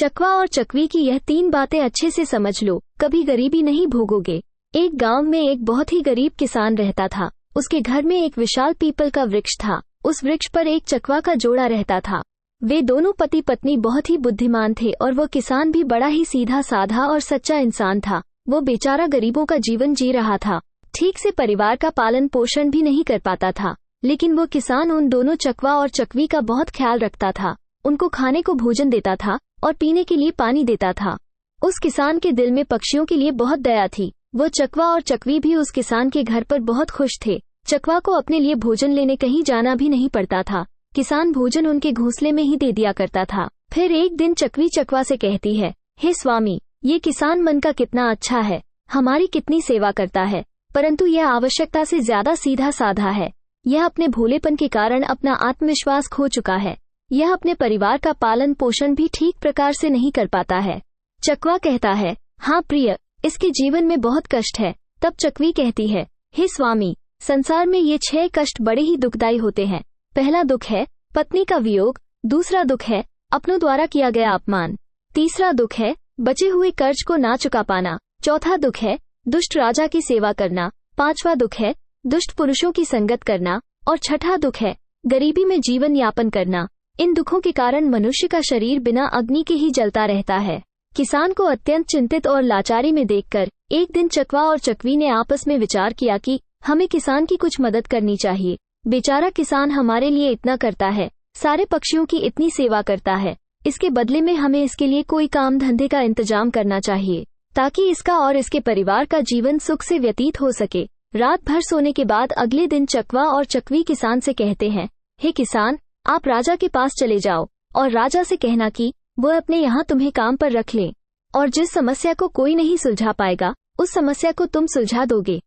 चकवा और चकवी की यह 3 बातें अच्छे से समझ लो, कभी गरीबी नहीं भोगोगे। एक गांव में एक बहुत ही गरीब किसान रहता था। उसके घर में एक विशाल पीपल का वृक्ष था। उस वृक्ष पर एक चकवा का जोड़ा रहता था। वे दोनों पति पत्नी बहुत ही बुद्धिमान थे और वो किसान भी बड़ा ही सीधा साधा और सच्चा इंसान था। वो बेचारा गरीबों का जीवन जी रहा था। ठीक से परिवार का पालन पोषण भी नहीं कर पाता था, लेकिन वो किसान उन दोनों चकवा और चकवी का बहुत ख्याल रखता था। उनको खाने को भोजन देता था और पीने के लिए पानी देता था। उस किसान के दिल में पक्षियों के लिए बहुत दया थी। वो चकवा और चकवी भी उस किसान के घर पर बहुत खुश थे। चकवा को अपने लिए भोजन लेने कहीं जाना भी नहीं पड़ता था। किसान भोजन उनके घोंसले में ही दे दिया करता था। फिर एक दिन चकवी चकवा से कहती है, हे स्वामी, ये किसान मन का कितना अच्छा है, हमारी कितनी सेवा करता है, परंतु यह आवश्यकता से ज्यादा सीधा साधा है। यह अपने भोलेपन के कारण अपना आत्मविश्वास खो चुका है। यह अपने परिवार का पालन पोषण भी ठीक प्रकार से नहीं कर पाता है। चकवा कहता है, हाँ प्रिय, इसके जीवन में बहुत कष्ट है। तब चकवी कहती है, हे स्वामी, संसार में ये 6 कष्ट बड़े ही दुखदायी होते हैं। पहला दुख है पत्नी का वियोग, दूसरा दुख है अपनों द्वारा किया गया अपमान, तीसरा दुख है बचे हुए कर्ज को ना चुका पाना, चौथा दुख है दुष्ट राजा की सेवा करना, पांचवा दुख है दुष्ट पुरुषों की संगत करना और छठा दुख है गरीबी में जीवन यापन करना। इन दुखों के कारण मनुष्य का शरीर बिना अग्नि के ही जलता रहता है। किसान को अत्यंत चिंतित और लाचारी में देखकर एक दिन चकवा और चकवी ने आपस में विचार किया कि हमें किसान की कुछ मदद करनी चाहिए। बेचारा किसान हमारे लिए इतना करता है, सारे पक्षियों की इतनी सेवा करता है, इसके बदले में हमें इसके लिए कोई काम धंधे का इंतजाम करना चाहिए ताकि इसका और इसके परिवार का जीवन सुख से व्यतीत हो सके। रात भर सोने के बाद अगले दिन चकवा और चकवी किसान से कहते हैं, हे किसान, आप राजा के पास चले जाओ और राजा से कहना कि वो अपने यहाँ तुम्हें काम पर रख लें और जिस समस्या को कोई नहीं सुलझा पाएगा उस समस्या को तुम सुलझा दोगे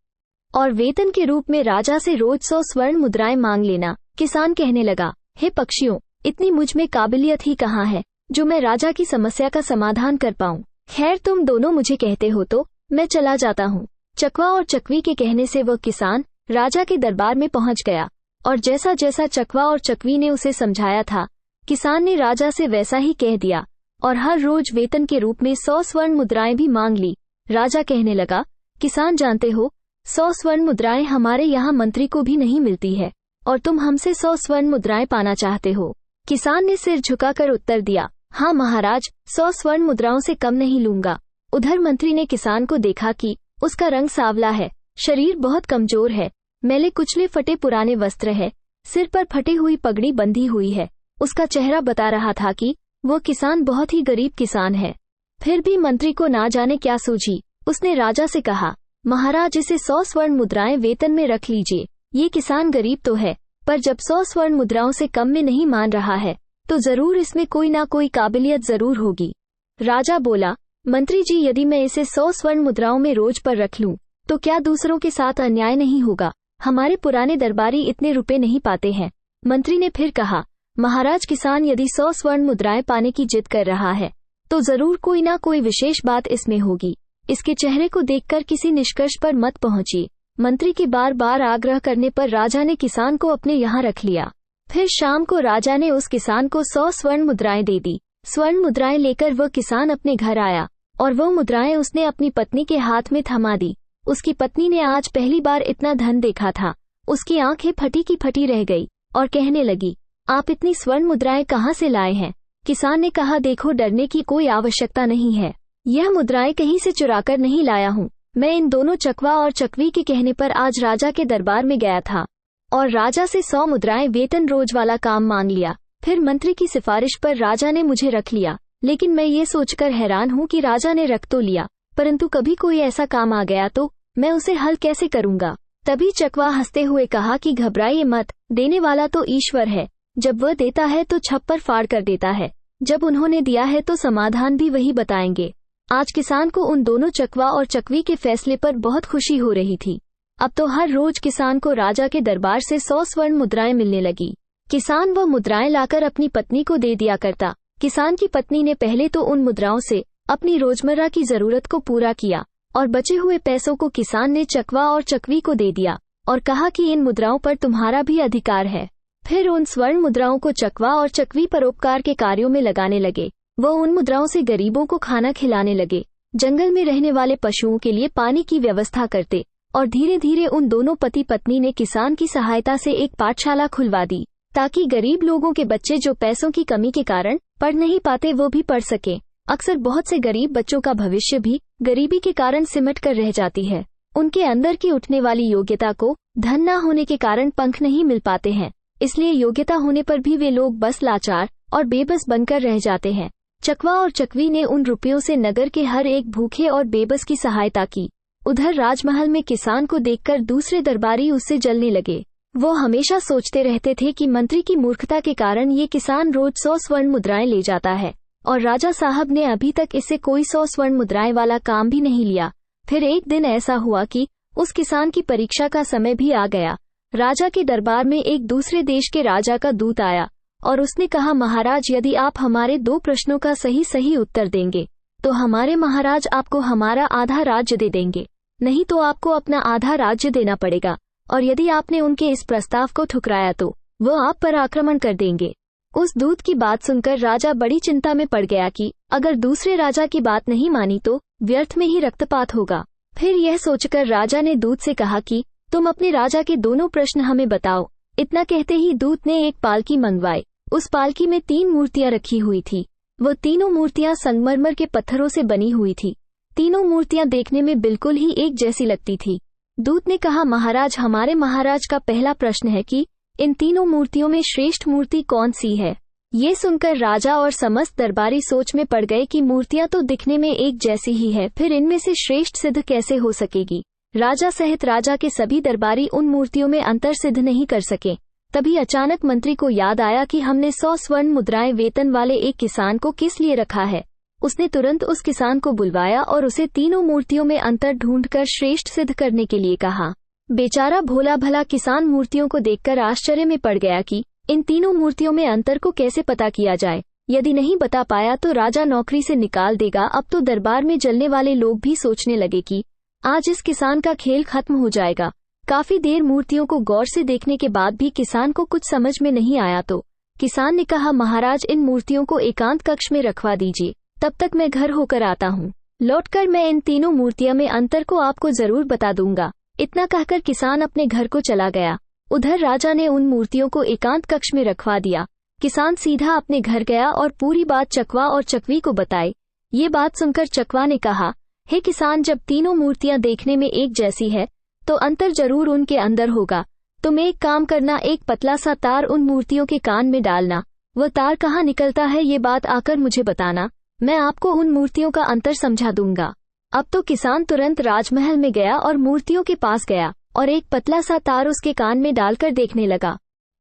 और वेतन के रूप में राजा से रोज 100 स्वर्ण मुद्राएं मांग लेना। किसान कहने लगा, हे पक्षियों, इतनी मुझ में काबिलियत ही कहाँ है जो मैं राजा की समस्या का समाधान कर पाऊं। खैर, तुम दोनों मुझे कहते हो तो मैं चला जाता हूँ। चकवा और चकवी के कहने से वह किसान राजा के दरबार में पहुंच गया और जैसा जैसा चकवा और चकवी ने उसे समझाया था, किसान ने राजा से वैसा ही कह दिया और हर रोज वेतन के रूप में 100 स्वर्ण मुद्राएं भी मांग ली। राजा कहने लगा, किसान, जानते हो 100 स्वर्ण मुद्राएं हमारे यहाँ मंत्री को भी नहीं मिलती है और तुम हमसे 100 स्वर्ण मुद्राएं पाना चाहते हो। किसान ने सिर झुकाकर उत्तर दिया, हाँ महाराज, 100 स्वर्ण मुद्राओं से कम नहीं लूंगा। उधर मंत्री ने किसान को देखा कि उसका रंग सांवला है, शरीर बहुत कमजोर है, मैले कुचले फटे पुराने वस्त्र है, सिर पर फटी हुई पगड़ी बंधी हुई है। उसका चेहरा बता रहा था कि वो किसान बहुत ही गरीब किसान है। फिर भी मंत्री को ना जाने क्या सूझी। उसने राजा से कहा, महाराज, इसे 100 स्वर्ण मुद्राएं वेतन में रख लीजिए। ये किसान गरीब तो है, पर जब 100 स्वर्ण मुद्राओं से कम में नहीं मान रहा है तो जरूर इसमें कोई ना कोई काबिलियत जरूर होगी। राजा बोला, मंत्री जी, यदि मैं इसे 100 स्वर्ण मुद्राओं में रोज पर रख लूं तो क्या दूसरों के साथ अन्याय नहीं होगा? हमारे पुराने दरबारी इतने रुपए नहीं पाते हैं। मंत्री ने फिर कहा, महाराज, किसान यदि 100 स्वर्ण मुद्राएं पाने की जिद कर रहा है तो जरूर कोई ना कोई विशेष बात इसमें होगी। इसके चेहरे को देखकर किसी निष्कर्ष पर मत पहुंचिए। मंत्री के बार बार आग्रह करने पर राजा ने किसान को अपने यहाँ रख लिया। फिर शाम को राजा ने उस किसान को 100 स्वर्ण मुद्राएं दे दी। स्वर्ण मुद्राएं लेकर वह किसान अपने घर आया और वह मुद्राएं उसने अपनी पत्नी के हाथ में थमा दी। उसकी पत्नी ने आज पहली बार इतना धन देखा था। उसकी आंखें फटी की फटी रह गई और कहने लगी, आप इतनी स्वर्ण मुद्राएं कहाँ से लाए हैं? किसान ने कहा, देखो, डरने की कोई आवश्यकता नहीं है। यह मुद्राएं कहीं से चुराकर नहीं लाया हूँ। मैं इन दोनों चकवा और चकवी के कहने पर आज राजा के दरबार में गया था और राजा से 100 मुद्राएं वेतन रोज वाला काम मांग लिया। फिर मंत्री की सिफारिश पर राजा ने मुझे रख लिया, लेकिन मैं ये सोचकर हैरान हूँ कि राजा ने रख तो लिया, परंतु कभी कोई ऐसा काम आ गया तो मैं उसे हल कैसे करूँगा? तभी चकवा हंसते हुए कहा कि घबराइए मत, देने वाला तो ईश्वर है। जब वह देता है तो छप्पर फाड़ कर देता है, जब उन्होंने दिया है तो समाधान भी वही बताएंगे। आज किसान को उन दोनों चकवा और चकवी के फैसले पर बहुत खुशी हो रही थी। अब तो हर रोज किसान को राजा के दरबार से 100 स्वर्ण मुद्राएं मिलने लगी। किसान वह मुद्राएं लाकर अपनी पत्नी को दे दिया करता। किसान की पत्नी ने पहले तो उन मुद्राओं से अपनी रोजमर्रा की जरूरत को पूरा किया और बचे हुए पैसों को किसान ने चकवा और चकवी को दे दिया और कहा कि इन मुद्राओं पर तुम्हारा भी अधिकार है। फिर उन स्वर्ण मुद्राओं को चकवा और चकवी परोपकार के कार्यों में लगाने लगे। वो उन मुद्राओं से गरीबों को खाना खिलाने लगे, जंगल में रहने वाले पशुओं के लिए पानी की व्यवस्था करते, और धीरे धीरे उन दोनों पति पत्नी ने किसान की सहायता से एक पाठशाला खुलवा दी, ताकि गरीब लोगों के बच्चे जो पैसों की कमी के कारण पढ़ नहीं पाते वो भी पढ़ सके। अक्सर बहुत से गरीब बच्चों का भविष्य भी गरीबी के कारण सिमट कर रह जाती है। उनके अंदर की उठने वाली योग्यता को धन न होने के कारण पंख नहीं मिल पाते हैं, इसलिए योग्यता होने पर भी वे लोग बस लाचार और बेबस बनकर रह जाते हैं। चकवा और चकवी ने उन रुपयों से नगर के हर एक भूखे और बेबस की सहायता की। उधर राजमहल में किसान को देखकर दूसरे दरबारी उससे जलने लगे। वो हमेशा सोचते रहते थे कि मंत्री की मूर्खता के कारण ये किसान रोज 100 स्वर्ण मुद्राएं ले जाता है, और राजा साहब ने अभी तक इससे कोई 100 स्वर्ण मुद्राएं वाला काम भी नहीं लिया। फिर एक दिन ऐसा हुआ कि उस किसान की परीक्षा का समय भी आ गया। राजा के दरबार में एक दूसरे देश के राजा का दूत आया और उसने कहा, महाराज, यदि आप हमारे 2 प्रश्नों का सही उत्तर देंगे तो हमारे महाराज आपको हमारा आधा राज्य दे देंगे, नहीं तो आपको अपना आधा राज्य देना पड़ेगा, और यदि आपने उनके इस प्रस्ताव को ठुकराया तो वो आप पर आक्रमण कर देंगे। उस दूत की बात सुनकर राजा बड़ी चिंता में पड़ गया कि अगर दूसरे राजा की बात नहीं मानी तो व्यर्थ में ही रक्तपात होगा। फिर यह सोचकर राजा ने दूत से कहा कि तुम अपने राजा के दोनों प्रश्न हमें बताओ। इतना कहते ही दूत ने एक पालकी मंगवाई। उस पालकी में 3 मूर्तियां रखी हुई थी। वो तीनों मूर्तियां संगमरमर के पत्थरों से बनी हुई थी। तीनों मूर्तियां देखने में बिल्कुल ही एक जैसी लगती थी। दूत ने कहा, महाराज, हमारे महाराज का पहला प्रश्न है कि इन तीनों मूर्तियों में श्रेष्ठ मूर्ति कौन सी है। ये सुनकर राजा और समस्त दरबारी सोच में पड़ गए कि मूर्तियां तो दिखने में एक जैसी ही है, फिर इनमें से श्रेष्ठ सिद्ध कैसे हो सकेगी। राजा सहित राजा के सभी दरबारी उन मूर्तियों में अंतर सिद्ध नहीं कर सके। तभी अचानक मंत्री को याद आया कि हमने 100 स्वर्ण मुद्राएं वेतन वाले एक किसान को किस लिए रखा है। उसने तुरंत उस किसान को बुलवाया और उसे तीनों मूर्तियों में अंतर ढूंढकर श्रेष्ठ सिद्ध करने के लिए कहा। बेचारा भोला भला किसान मूर्तियों को देखकर आश्चर्य में पड़ गया कि इन तीनों मूर्तियों में अंतर को कैसे पता किया जाए। यदि नहीं बता पाया तो राजा नौकरी से निकाल देगा। अब तो दरबार में जलने वाले लोग भी सोचने लगे कि आज इस किसान का खेल खत्म हो जाएगा। काफी देर मूर्तियों को गौर से देखने के बाद भी किसान को कुछ समझ में नहीं आया तो किसान ने कहा, महाराज, इन मूर्तियों को एकांत कक्ष में रखवा दीजिए, तब तक मैं घर होकर आता हूँ। लौटकर मैं इन तीनों मूर्तियों में अंतर को आपको जरूर बता दूंगा। इतना कहकर किसान अपने घर को चला गया। उधर राजा ने उन मूर्तियों को एकांत कक्ष में रखवा दिया। किसान सीधा अपने घर गया और पूरी बात चकवा और चकवी को बताई। ये बात सुनकर चकवा ने कहा, हे किसान, जब तीनों मूर्तियां देखने में एक जैसी है तो अंतर जरूर उनके अंदर होगा। तुम एक काम करना, एक पतला सा तार उन मूर्तियों के कान में डालना। वो तार कहाँ निकलता है ये बात आकर मुझे बताना, मैं आपको उन मूर्तियों का अंतर समझा दूंगा। अब तो किसान तुरंत राजमहल में गया और मूर्तियों के पास गया और एक पतला सा तार उसके कान में डालकर देखने लगा।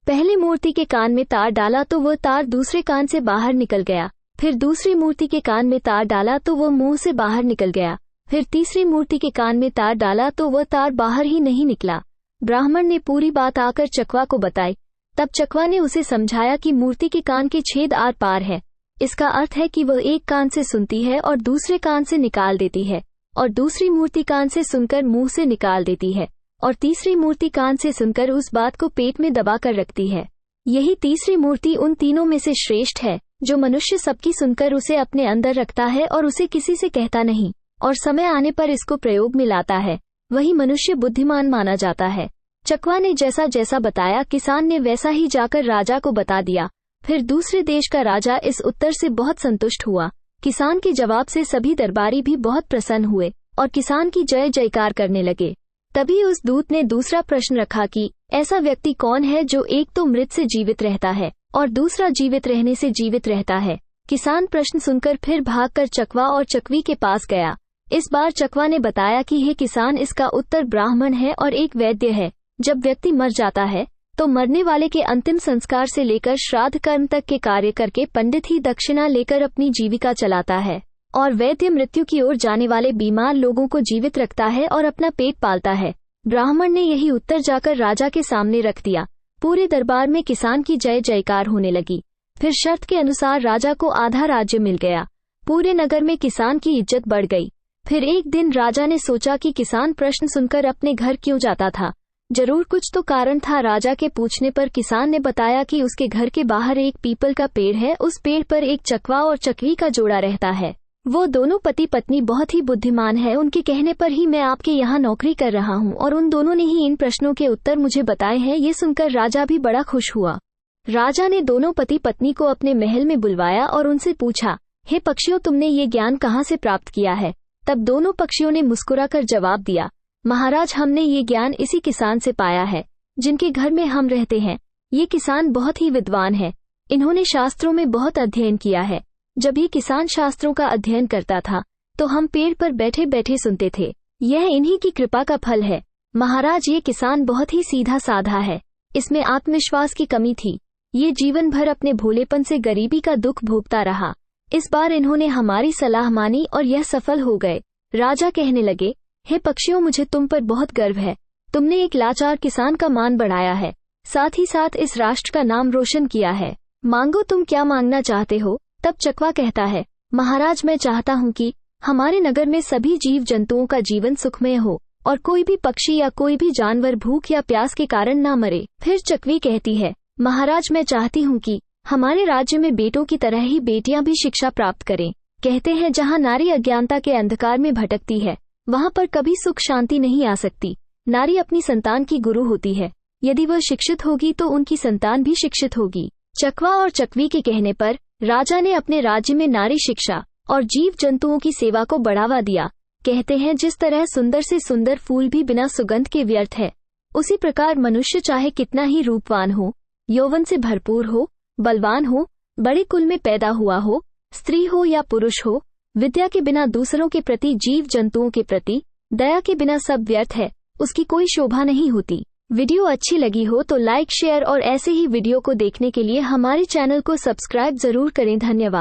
पहली मूर्ति के कान में तार डाला तो वो तार दूसरे कान से बाहर निकल गया। फिर दूसरी मूर्ति के कान में तार डाला तो वो मुंह से बाहर निकल गया। फिर तीसरी मूर्ति के कान में तार डाला तो वो तार बाहर ही नहीं निकला। ब्राह्मण ने पूरी बात आकर चकवा को बताई। तब चकवा ने उसे समझाया कि मूर्ति के कान के छेद आर पार है। इसका अर्थ है कि वह एक कान से सुनती है और दूसरे कान से निकाल देती है, और दूसरी मूर्ति कान से सुनकर मुंह से निकाल देती है, और तीसरी मूर्ति कान से सुनकर उस बात को पेट में दबा कर रखती है। यही तीसरी मूर्ति उन तीनों में से श्रेष्ठ है, जो मनुष्य सबकी सुनकर उसे अपने अंदर रखता है और उसे किसी से कहता नहीं, और समय आने पर इसको प्रयोग में लाता है। वही मनुष्य बुद्धिमान माना जाता है। चकवा ने जैसा जैसा बताया, किसान ने वैसा ही जाकर राजा को बता दिया। फिर दूसरे देश का राजा इस उत्तर से बहुत संतुष्ट हुआ। किसान के जवाब से सभी दरबारी भी बहुत प्रसन्न हुए और किसान की जय जयकार करने लगे। तभी उस दूत ने दूसरा प्रश्न रखा कि ऐसा व्यक्ति कौन है जो एक तो मृत से जीवित रहता है और दूसरा जीवित रहने से जीवित रहता है। किसान प्रश्न सुनकर फिर भागकर चकवा और चकवी के पास गया। इस बार चकवा ने बताया कि हे किसान, इसका उत्तर ब्राह्मण है और एक वैद्य है। जब व्यक्ति मर जाता है तो मरने वाले के अंतिम संस्कार से लेकर श्राद्ध कर्म तक के कार्य करके पंडित ही दक्षिणा लेकर अपनी जीविका चलाता है, और वैद्य मृत्यु की ओर जाने वाले बीमार लोगों को जीवित रखता है और अपना पेट पालता है। ब्राह्मण ने यही उत्तर जाकर राजा के सामने रख दिया। पूरे दरबार में किसान की जय जयकार होने लगी। फिर शर्त के अनुसार राजा को आधा राज्य मिल गया। पूरे नगर में किसान की इज्जत बढ़ गई। फिर एक दिन राजा ने सोचा कि किसान प्रश्न सुनकर अपने घर क्यों जाता था। जरूर कुछ तो कारण था। राजा के पूछने पर किसान ने बताया कि उसके घर के बाहर एक पीपल का पेड़ है। उस पेड़ पर एक चकवा और चकवी का जोड़ा रहता है। वो दोनों पति पत्नी बहुत ही बुद्धिमान है। उनके कहने पर ही मैं आपके यहाँ नौकरी कर रहा हूँ और उन दोनों ने ही इन प्रश्नों के उत्तर मुझे बताए हैं। ये सुनकर राजा भी बड़ा खुश हुआ। राजा ने दोनों पति पत्नी को अपने महल में बुलवाया और उनसे पूछा, हे पक्षियों, तुमने ये ज्ञान कहाँ से प्राप्त किया है? तब दोनों पक्षियों ने मुस्कुराकर जवाब दिया, महाराज, हमने ये ज्ञान इसी किसान से पाया है जिनके घर में हम रहते हैं। ये किसान बहुत ही विद्वान है। इन्होंने शास्त्रों में बहुत अध्ययन किया है। जब ये किसान शास्त्रों का अध्ययन करता था तो हम पेड़ पर बैठे बैठे सुनते थे। यह इन्हीं की कृपा का फल है। महाराज, ये किसान बहुत ही सीधा साधा है। इसमें आत्मविश्वास की कमी थी। ये जीवन भर अपने भोलेपन से गरीबी का दुख भोगता रहा। इस बार इन्होंने हमारी सलाह मानी और यह सफल हो गए। राजा कहने लगे, हे पक्षियों, मुझे तुम पर बहुत गर्व है। तुमने एक लाचार किसान का मान बढ़ाया है, साथ ही साथ इस राष्ट्र का नाम रोशन किया है। मांगो, तुम क्या मांगना चाहते हो? तब चकवा कहता है, महाराज, मैं चाहता हूँ कि हमारे नगर में सभी जीव जंतुओं का जीवन सुखमय हो और कोई भी पक्षी या कोई भी जानवर भूख या प्यास के कारण ना मरे। फिर चकवी कहती है, महाराज, मैं चाहती हूँ कि हमारे राज्य में बेटों की तरह ही बेटियां भी शिक्षा प्राप्त करें। कहते हैं, जहाँ नारी अज्ञानता के अंधकार में भटकती है वहाँ पर कभी सुख शांति नहीं आ सकती। नारी अपनी संतान की गुरु होती है। यदि वह शिक्षित होगी तो उनकी संतान भी शिक्षित होगी। चकवा और चकवी के कहने पर राजा ने अपने राज्य में नारी शिक्षा और जीव जंतुओं की सेवा को बढ़ावा दिया। कहते हैं, जिस तरह सुंदर से सुंदर फूल भी बिना सुगंध के व्यर्थ है, उसी प्रकार मनुष्य चाहे कितना ही रूपवान हो, यौवन से भरपूर हो, बलवान हो, बड़े कुल में पैदा हुआ हो, स्त्री हो या पुरुष हो, विद्या के बिना दूसरों के प्रति, जीव जंतुओं के प्रति दया के बिना सब व्यर्थ है। उसकी कोई शोभा नहीं होती। वीडियो अच्छी लगी हो तो लाइक, शेयर और ऐसे ही वीडियो को देखने के लिए हमारे चैनल को सब्सक्राइब जरूर करें। धन्यवाद।